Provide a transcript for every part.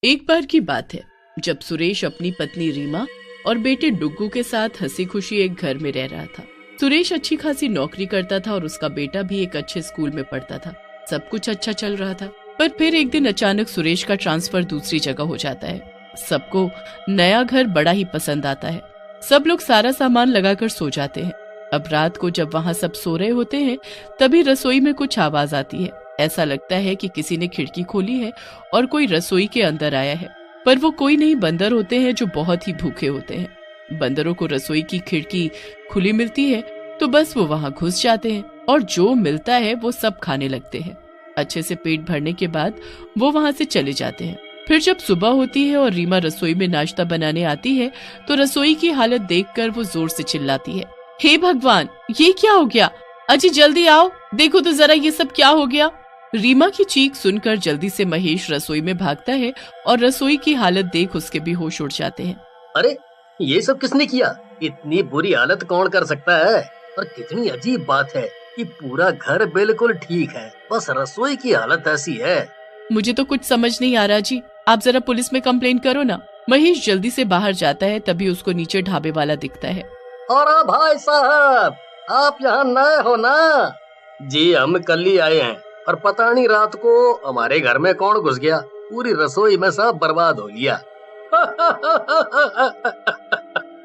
एक बार की बात है जब सुरेश अपनी पत्नी रीमा और बेटे डुग्गू के साथ हंसी खुशी एक घर में रह रहा था। सुरेश अच्छी खासी नौकरी करता था और उसका बेटा भी एक अच्छे स्कूल में पढ़ता था। सब कुछ अच्छा चल रहा था, पर फिर एक दिन अचानक सुरेश का ट्रांसफर दूसरी जगह हो जाता है। सबको नया घर बड़ा ही पसंद आता है। सब लोग सारा सामान लगाकर सो जाते हैं। अब रात को जब वहाँ सब सो रहे होते हैं तभी रसोई में कुछ आवाज आती है। ऐसा लगता है कि किसी ने खिड़की खोली है और कोई रसोई के अंदर आया है, पर वो कोई नहीं, बंदर होते हैं जो बहुत ही भूखे होते हैं। बंदरों को रसोई की खिड़की खुली मिलती है तो बस वो वहाँ घुस जाते हैं और जो मिलता है वो सब खाने लगते हैं। अच्छे से पेट भरने के बाद वो वहाँ से चले जाते हैं। फिर जब सुबह होती है और रीमा रसोई में नाश्ता बनाने आती है तो रसोई की हालत देखकर वो जोर से चिल्लाती है, हे भगवान, ये क्या हो गया? अजी जल्दी आओ, देखो तो जरा ये सब क्या हो गया। रीमा की चीख सुनकर जल्दी से महेश रसोई में भागता है और रसोई की हालत देख उसके भी होश उड़ जाते हैं। अरे ये सब किसने किया? इतनी बुरी हालत कौन कर सकता है? और कितनी अजीब बात है कि पूरा घर बिल्कुल ठीक है, बस रसोई की हालत ऐसी है। मुझे तो कुछ समझ नहीं आ रहा जी, आप जरा पुलिस में कंप्लेन करो ना। महेश जल्दी से बाहर जाता है, तभी उसको नीचे ढाबे वाला दिखता है। और भाई साहब, आप यहाँ नए हो ना? जी हम कल ही आए हैं, और पता नहीं रात को हमारे घर में कौन घुस गया, पूरी रसोई में सब बर्बाद हो गया।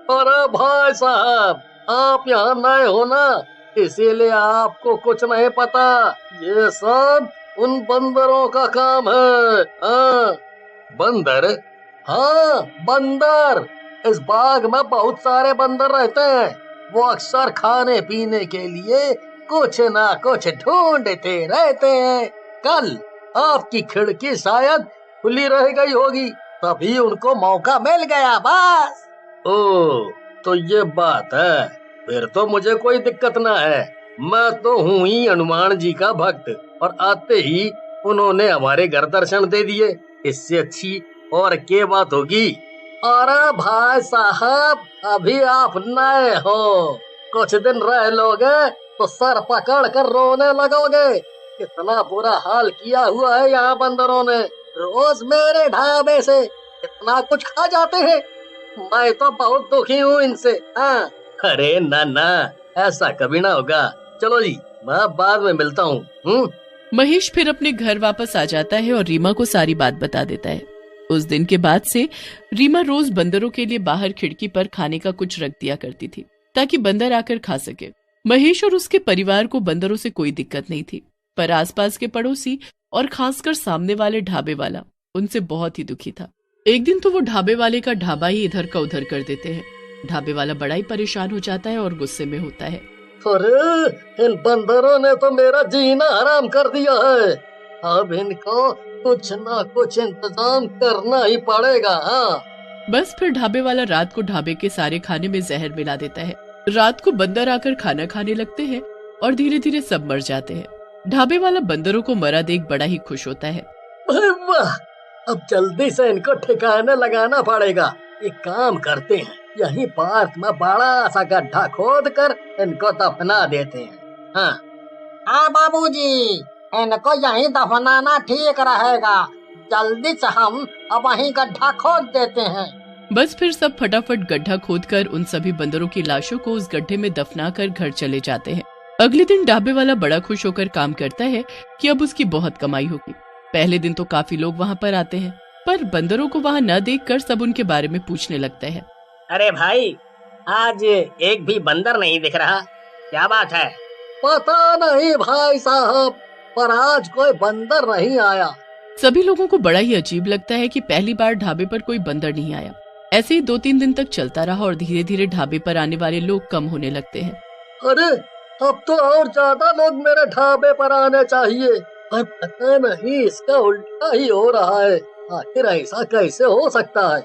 और भाई साहब, आप यहाँ नए हो ना, इसीलिए आपको कुछ नहीं पता। ये सब उन बंदरों का काम है। हाँ। बंदर? हाँ बंदर। इस बाग में बहुत सारे बंदर रहते हैं। वो अक्सर खाने पीने के लिए कुछ ना कुछ ढूंढते रहते हैं। कल आपकी खिड़की शायद खुली रह गई होगी, तभी उनको मौका मिल गया बस। ओह, तो ये बात है, फिर तो मुझे कोई दिक्कत ना है। मैं तो हूँ ही हनुमान जी का भक्त, और आते ही उन्होंने हमारे घर दर्शन दे दिए। इससे अच्छी और क्या बात होगी? अरे भाई साहब, अभी आप नए हो, कुछ दिन रह लोगे तो सर पकड़ कर रोने लगोगे। कितना बुरा हाल किया हुआ है यहाँ बंदरों ने। रोज मेरे ढाबे से इतना कुछ खा जाते हैं। मैं तो बहुत दुखी हूँ इनसे। हाँ। अरे ना ना, ऐसा कभी ना होगा। चलो जी, मैं बाद में मिलता हूँ। महेश फिर अपने घर वापस आ जाता है और रीमा को सारी बात बता देता है। उस दिन के बाद से रीमा रोज बंदरों के लिए बाहर खिड़की पर खाने का कुछ रख दिया करती थी ताकि बंदर आकर खा सके। महेश और उसके परिवार को बंदरों से कोई दिक्कत नहीं थी, पर आसपास के पड़ोसी और खासकर सामने वाले ढाबे वाला उनसे बहुत ही दुखी था। एक दिन तो वो ढाबे वाले का ढाबा ही इधर का उधर कर देते हैं। ढाबे वाला बड़ा ही परेशान हो जाता है और गुस्से में होता है। अरे इन बंदरों ने तो मेरा जीना हराम कर दिया है। अब इनको कुछ ना कुछ इंतजाम करना ही पड़ेगा। हाँ। बस फिर ढाबे वाला रात को ढाबे के सारे खाने में जहर मिला देता है। रात को बंदर आकर खाना खाने लगते हैं और धीरे धीरे सब मर जाते हैं। ढाबे वाला बंदरों को मरा देख बड़ा ही खुश होता है। वाह, अब जल्दी से इनको ठिकाने लगाना पड़ेगा। एक काम करते हैं, यही पार्क में बड़ा सा गड्ढा खोद कर इनको दफना देते हैं। हाँ बाबूजी, इनको यहीं दफनाना ठीक रहेगा। जल्दी से हम अब वहीं गड्ढा खोद देते हैं। बस फिर सब फटाफट गड्ढा खोदकर उन सभी बंदरों की लाशों को उस गड्ढे में दफनाकर घर चले जाते हैं। अगले दिन ढाबे वाला बड़ा खुश होकर काम करता है कि अब उसकी बहुत कमाई होगी। पहले दिन तो काफी लोग वहाँ पर आते हैं, पर बंदरों को वहाँ न देखकर सब उनके बारे में पूछने लगते हैं। अरे भाई, आज एक भी बंदर नहीं दिख रहा, क्या बात है? पता नहीं भाई साहब, पर आज कोई बंदर नहीं आया। सभी लोगों को बड़ा ही अजीब लगता है कि पहली बार ढाबे पर कोई बंदर नहीं आया। ऐसे ही 2-3 दिन तक चलता रहा और धीरे धीरे ढाबे पर आने वाले लोग कम होने लगते हैं। अरे अब तो और ज्यादा लोग मेरे ढाबे पर आने चाहिए, पर पता नहीं इसका उल्टा ही हो रहा है। आखिर ऐसा कैसे हो सकता है?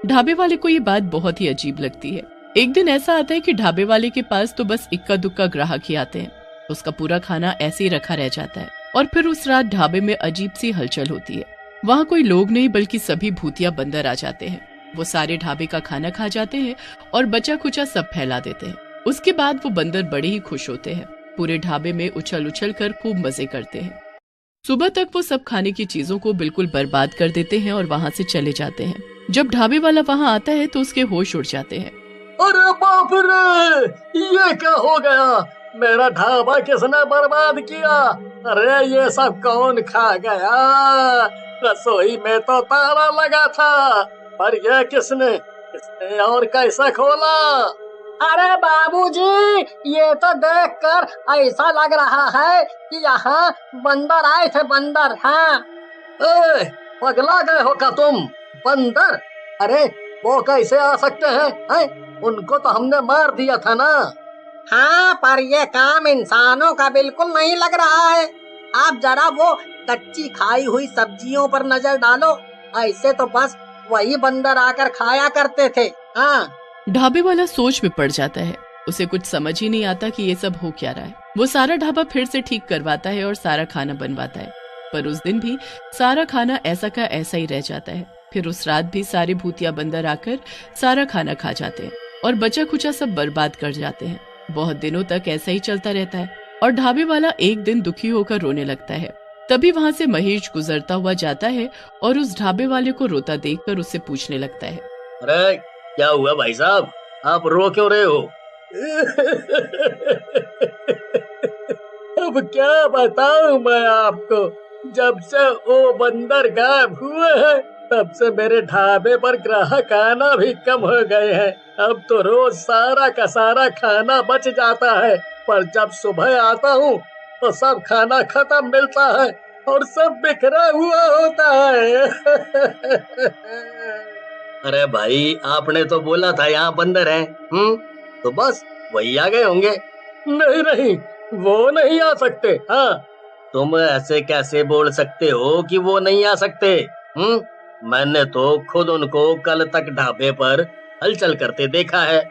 ढाबे वाले को ये बात बहुत ही अजीब लगती है। एक दिन ऐसा आता है कि ढाबे वाले के पास तो बस इक्का दुक्का ग्राहक ही आते हैं। उसका पूरा खाना ऐसे ही रखा रह जाता है और फिर उस रात ढाबे में अजीब सी हलचल होती है। वहाँ कोई लोग नहीं बल्कि सभी भूतिया बंदर आ जाते हैं। वो सारे ढाबे का खाना खा जाते हैं और बचा खुचा सब फैला देते हैं। उसके बाद वो बंदर बड़े ही खुश होते हैं। पूरे ढाबे में उछल उछल कर खूब मजे करते हैं। सुबह तक वो सब खाने की चीजों को बिल्कुल बर्बाद कर देते हैं और वहाँ से चले जाते हैं। जब ढाबे वाला वहाँ आता है तो उसके होश उड़ जाते हैं। अरे बाप रे, ये क्या हो गया? मेरा ढाबा किसने बर्बाद किया? अरे ये सब कौन खा गया? रसोई में तो ताला लगा था, पर यह किसने और कैसे खोला? अरे बाबूजी, ये तो देखकर ऐसा लग रहा है कि यहाँ बंदर आए थे, बंदर। हाँ। ए, पगला गए हो क्या तुम? बंदर? अरे वो कैसे आ सकते हैं? उनको तो हमने मार दिया था ना। हाँ, पर ये काम इंसानों का बिल्कुल नहीं लग रहा है। आप जरा वो कच्ची खाई हुई सब्जियों पर नजर डालो, ऐसे तो बस वही बंदर आकर खाया करते थे। हाँ। ढाबे वाला सोच में पड़ जाता है। उसे कुछ समझ ही नहीं आता कि ये सब हो क्या रहा है। वो सारा ढाबा फिर से ठीक करवाता है और सारा खाना बनवाता है, पर उस दिन भी सारा खाना ऐसा का ऐसा ही रह जाता है। फिर उस रात भी सारे भूतिया बंदर आकर सारा खाना खा जाते हैं और बचा खुचा सब बर्बाद कर जाते हैं। बहुत दिनों तक ऐसा ही चलता रहता है और ढाबे वाला एक दिन दुखी होकर रोने लगता है। तभी वहाँ से महेश गुजरता हुआ जाता है और उस ढाबे वाले को रोता देखकर उससे पूछने लगता है, अरे क्या हुआ भाई साहब, आप रो क्यों रहे हो? अब क्या बताऊं मैं आपको, जब से वो बंदर गायब हुए हैं तब से मेरे ढाबे पर ग्राहक आना भी कम हो गए हैं। अब तो रोज सारा का सारा खाना बच जाता है, पर जब सुबह आता हूँ तो सब खाना खत्म मिलता है और सब बिखरा हुआ होता है। अरे भाई, आपने तो बोला था यहाँ बंदर हैं। तो बस वही आ गए होंगे। नहीं, वो नहीं आ सकते। हाँ, तुम ऐसे कैसे बोल सकते हो कि वो नहीं आ सकते? मैंने तो खुद उनको कल तक ढाबे पर हलचल करते देखा है।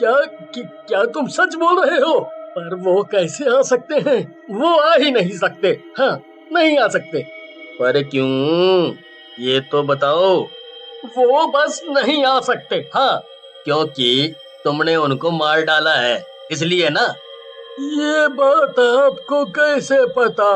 क्या तुम सच बोल रहे हो? पर वो कैसे आ सकते हैं? वो आ ही नहीं सकते। हाँ, नहीं आ सकते। पर क्यों, ये तो बताओ। वो बस नहीं आ सकते। हाँ, क्योंकि तुमने उनको मार डाला है, इसलिए ना। ये बात आपको कैसे पता?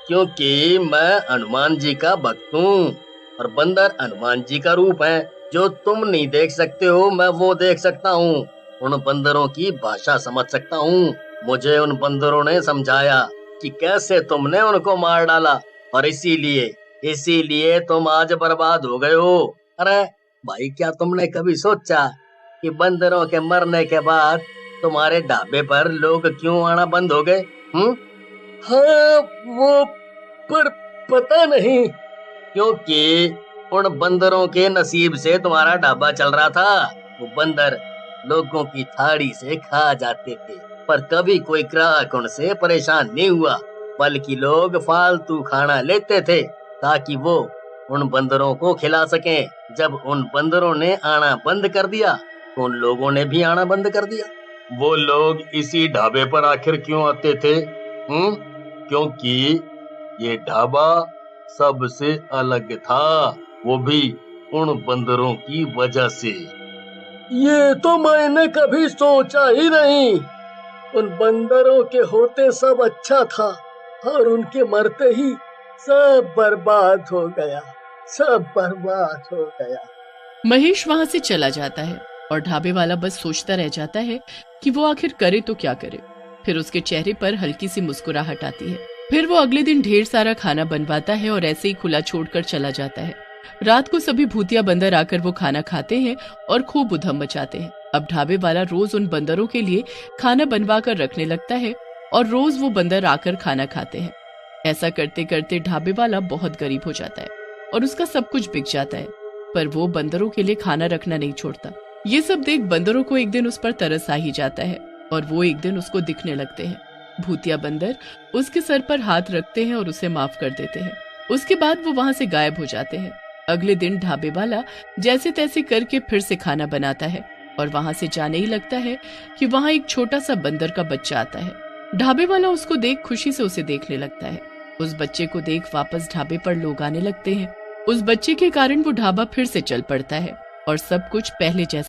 क्योंकि मैं हनुमान जी का भक्त हूँ और बंदर हनुमान जी का रूप है। जो तुम नहीं देख सकते हो, मैं वो देख सकता हूँ। उन बंदरों की भाषा समझ सकता हूँ। मुझे उन बंदरों ने समझाया कि कैसे तुमने उनको मार डाला और इसीलिए तुम आज बर्बाद हो गए हो। अरे भाई, क्या तुमने कभी सोचा कि बंदरों के मरने के बाद तुम्हारे ढाबे पर लोग क्यों आना बंद हो गए? हाँ, वो पर पता नहीं। क्योंकि उन बंदरों के नसीब से तुम्हारा ढाबा चल रहा था। वो बंदर लोगों की थाली से खा जाते थे, पर कभी कोई ग्राहक उनसे परेशान नहीं हुआ, बल्कि लोग फालतू खाना लेते थे ताकि वो उन बंदरों को खिला सकें। जब उन बंदरों ने आना बंद कर दिया, उन लोगों ने भी आना बंद कर दिया। वो लोग इसी ढाबे पर आखिर क्यों आते थे? क्योंकि ये ढाबा सबसे अलग था, वो भी उन बंदरों की वजह से। ये तो मैंने कभी सोचा ही नहीं। उन बंदरों के होते सब अच्छा था और उनके मरते ही सब बर्बाद हो गया। महेश वहाँ से चला जाता है और ढाबे वाला बस सोचता रह जाता है कि वो आखिर करे तो क्या करे। फिर उसके चेहरे पर हल्की सी मुस्कुराहट आती है। फिर वो अगले दिन ढेर सारा खाना बनवाता है और ऐसे ही खुला छोड़कर चला जाता है। रात को सभी भूतिया बंदर आकर वो खाना खाते हैं और खूब उधम मचाते हैं। अब ढाबे वाला रोज उन बंदरों के लिए खाना बनवा कर रखने लगता है और रोज वो बंदर आकर खाना खाते हैं। ऐसा करते करते ढाबे वाला बहुत गरीब हो जाता है और उसका सब कुछ बिक जाता है, पर वो बंदरों के लिए खाना रखना नहीं छोड़ता। ये सब देख बंदरों को एक दिन उस पर तरस आ ही जाता है और वो एक दिन उसको दिखने लगते हैं। भूतिया बंदर उसके सर पर हाथ रखते हैं और उसे माफ कर देते हैं। उसके बाद वो वहाँ से गायब हो जाते हैं। अगले दिन ढाबे वाला जैसे तैसे करके फिर से खाना बनाता है और वहाँ से जाने ही लगता है कि वहाँ एक छोटा सा बंदर का बच्चा आता है। ढाबे वाला उसको देख खुशी से उसे देखने लगता है। उस बच्चे को देख वापस ढाबे पर लोग आने लगते हैं। उस बच्चे के कारण वो ढाबा फिर से चल पड़ता है और सब कुछ पहले जैसा